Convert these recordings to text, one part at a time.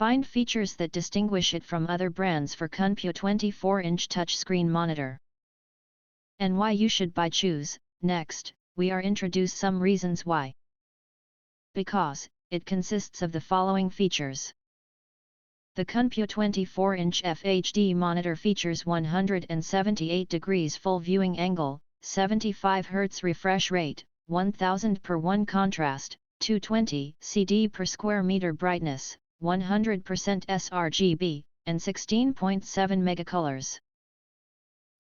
Find features that distinguish it from other brands for CUNPU 24-inch touchscreen monitor. And why you should choose. Next, we are introduce some reasons why. Because, it consists of the following features. The CUNPU 24-inch FHD monitor features 178 degrees full viewing angle, 75 Hz refresh rate, 1000:1 contrast, 220 CD per square meter brightness, 100% SRGB, and 16.7 megacolors.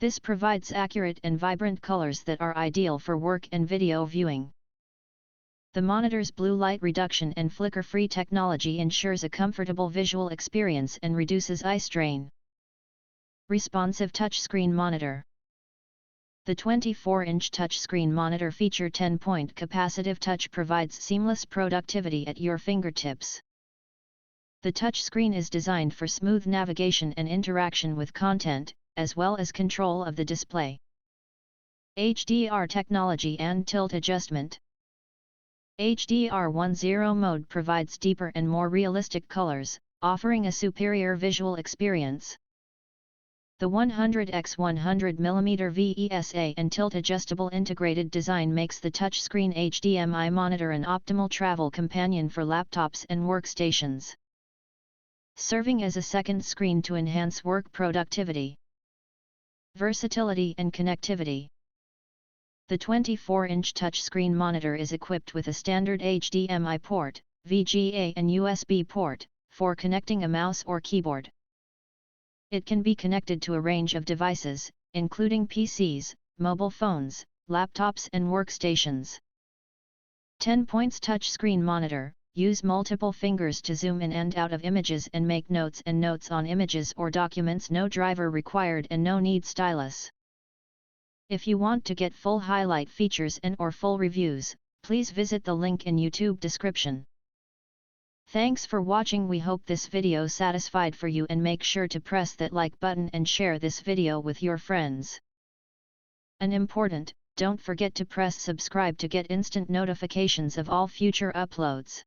This provides accurate and vibrant colors that are ideal for work and video viewing. The monitor's blue light reduction and flicker-free technology ensures a comfortable visual experience and reduces eye strain. Responsive touchscreen monitor. The 24-inch touchscreen monitor feature 10-point capacitive touch provides seamless productivity at your fingertips. The touchscreen is designed for smooth navigation and interaction with content, as well as control of the display. HDR technology and tilt adjustment. HDR10 mode provides deeper and more realistic colors, offering a superior visual experience. The 100x100mm VESA and tilt-adjustable integrated design makes the touchscreen HDMI monitor an optimal travel companion for laptops and workstations, serving as a second screen to enhance work productivity. Versatility and connectivity. The 24-inch touchscreen monitor is equipped with a standard HDMI port, VGA and USB port, for connecting a mouse or keyboard. It can be connected to a range of devices, including PCs, mobile phones, laptops and workstations. 10 points touchscreen monitor. Use multiple fingers to zoom in and out of images and make notes on images or documents. No driver required and no need stylus. If you want to get full highlight features and/or full reviews, please visit the link in YouTube description. Thanks for watching. We hope this video satisfied for you, and make sure to press that like button and share this video with your friends. And important, don't forget to press subscribe to get instant notifications of all future uploads.